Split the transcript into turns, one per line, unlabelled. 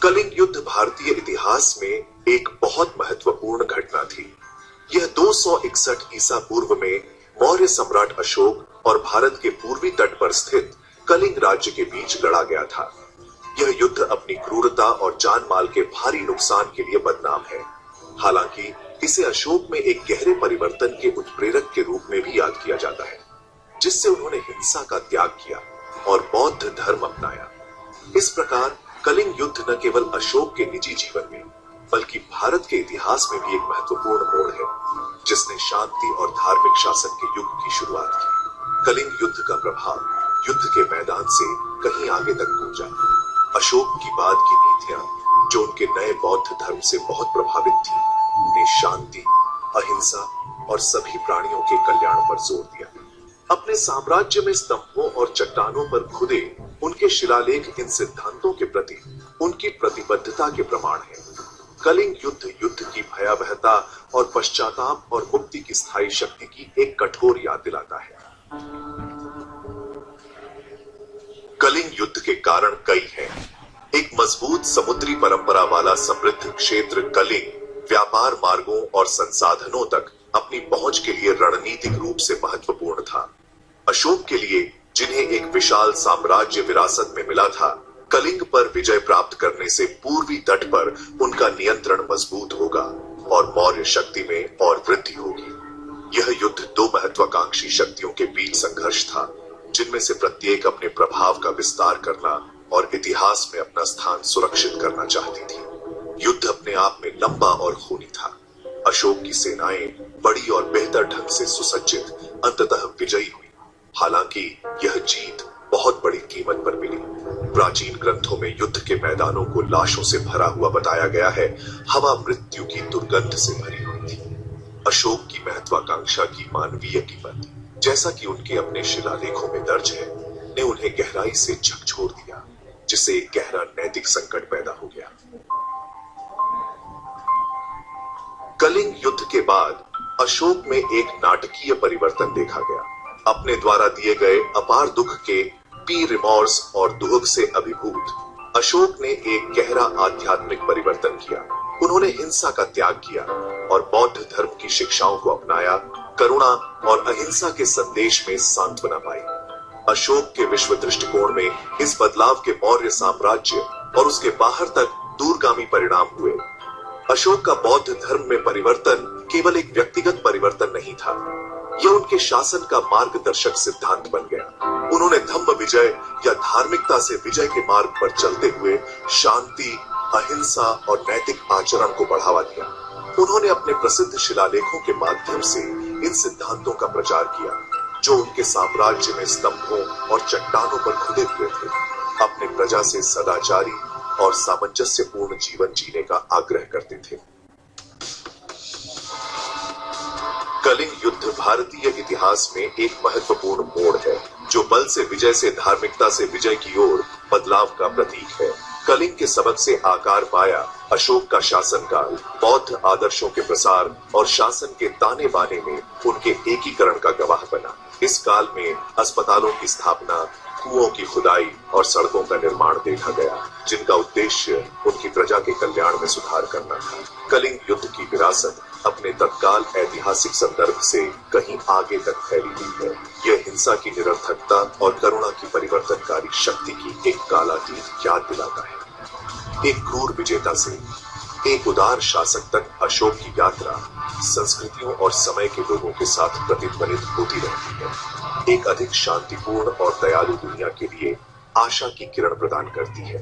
कलिंग युद्ध भारतीय इतिहास में एक बहुत महत्वपूर्ण घटना थी। यह 261 ईसा पूर्व में मौर्य सम्राट अशोक और भारत के पूर्वी तट पर स्थित कलिंग राज्य के बीच लड़ा गया था। यह युद्ध अपनी क्रूरता और जान माल के भारी नुकसान के लिए बदनाम है। हालांकि इसे अशोक में एक गहरे परिवर्तन के उत्प्रेरक के रूप में भी याद किया जाता है, जिससे उन्होंने हिंसा का त्याग किया और बौद्ध धर्म अपनाया। इस प्रकार कलिंग युद्ध न केवल अशोक के निजी जीवन में बल्कि भारत के इतिहास में भी एक महत्वपूर्ण मोड़ है, जिसने शांति और धार्मिक शासन के युग की शुरुआत की। कलिंग युद्ध का प्रभाव युद्ध के मैदान से कहीं आगे तक पहुंचा। अशोक की बाद की नीतियां, जो उनके नए बौद्ध धर्म से बहुत प्रभावित थी, ने शांति, अहिंसा और सभी प्राणियों के कल्याण पर जोर दिया। अपने साम्राज्य में स्तंभों और चट्टानों पर खुदे उनके शिलालेख इन सिद्धांतों के प्रति उनकी प्रतिबद्धता के प्रमाण हैं। कलिंग युद्ध युद्ध की भयावहता और पश्चाताप और मुक्ति की स्थायी शक्ति की एक कठोर याद दिलाता है। कलिंग युद्ध के कारण कई हैं। एक मजबूत समुद्री परंपरा वाला समृद्ध क्षेत्र कलिंग व्यापार मार्गों और संसाधनों तक अपनी पहुंच के लिए रणनीतिक रूप से महत्वपूर्ण था। अशोक के लिए, जिन्हें एक विशाल साम्राज्य विरासत में मिला था, कलिंग पर विजय प्राप्त करने से पूर्वी तट पर उनका नियंत्रण मजबूत होगा और मौर्य शक्ति में और वृद्धि होगी। यह युद्ध दो महत्वाकांक्षी शक्तियों के बीच संघर्ष था, जिनमें से प्रत्येक अपने प्रभाव का विस्तार करना और इतिहास में अपना स्थान सुरक्षित करना चाहती थी। युद्ध अपने आप में लंबा और खूनी था। अशोक की सेनाएं बड़ी और बेहतर ढंग से सुसज्जित अंततः विजयी हुई। हालांकि यह जीत बहुत बड़ी कीमत पर मिली। प्राचीन ग्रंथों में युद्ध के मैदानों को लाशों से भरा हुआ बताया गया है। हवा मृत्यु की दुर्गंध से भरी हुई थी। अशोक की महत्वाकांक्षा की मानवीय कीमत, जैसा कि उनके अपने शिलालेखों में दर्ज है, ने उन्हें गहराई से झकझोर दिया, जिससे एक गहरा नैतिक संकट पैदा हो गया। कलिंग युद्ध के बाद अशोक में एक नाटकीय परिवर्तन देखा गया। अपने द्वारा दिए गए अपार दुख के पी रिमॉर्स और दुख से अभिभूत अशोक ने एक गहरा आध्यात्मिक परिवर्तन किया। उन्होंने हिंसा का त्याग किया और बौद्ध धर्म की शिक्षाओं को अपनाया। करुणा और अहिंसा के संदेश में सांत्वना पाई। अशोक के विश्व दृष्टिकोण में इस बदलाव के मौर्य साम्राज्य और उसके बाहर तक दूरगामी परिणाम हुए। अशोक का बौद्ध धर्म में परिवर्तन केवल एक व्यक्तिगत परिवर्तन नहीं था, यह उनके शासन का मार्गदर्शक सिद्धांत बन गया। उन्होंने धम्म विजय या धार्मिकता से विजय के मार्ग पर चलते हुए शांति, अहिंसा और नैतिक आचरण को बढ़ावा दिया। उन्होंने अपने प्रसिद्ध शिलालेखों के माध्यम से इन सिद्धांतों का प्रचार किया, जो उनके साम्राज्य में स्तंभों और चट्टानों पर खुदे हुए थे। अपने प्रजा से सदाचारी और सामंजस्यपूर्ण जीवन जीने का आग्रह करते थे। कलिंग युद्ध भारतीय इतिहास में एक महत्वपूर्ण मोड़ है, जो बल से विजय से धार्मिकता से विजय की ओर बदलाव का प्रतीक है। कलिंग के सबक से आकार पाया अशोक का शासनकाल बौद्ध आदर्शों के प्रसार और शासन के ताने बाने में उनके एकीकरण का गवाह बना। इस काल में अस्पतालों की स्थापना, कुओं की खुदाई और सड़कों का निर्माण देखा गया, जिनका उद्देश्य उनकी प्रजा के कल्याण में सुधार करना था। कलिंग युद्ध की विरासत अपने तत्काल ऐतिहासिक संदर्भ से कहीं आगे तक फैली हुई है। यह हिंसा की निरर्थकता और करुणा की परिवर्तनकारी शक्ति की एक कालातीत याद दिलाता है। एक क्रूर विजेता से एक उदार शासक तक अशोक की यात्रा संस्कृतियों और समय के लोगों के साथ प्रतिध्वनित होती रहती है। एक अधिक शांतिपूर्ण और दयालु दुनिया के लिए आशा की किरण प्रदान करती है।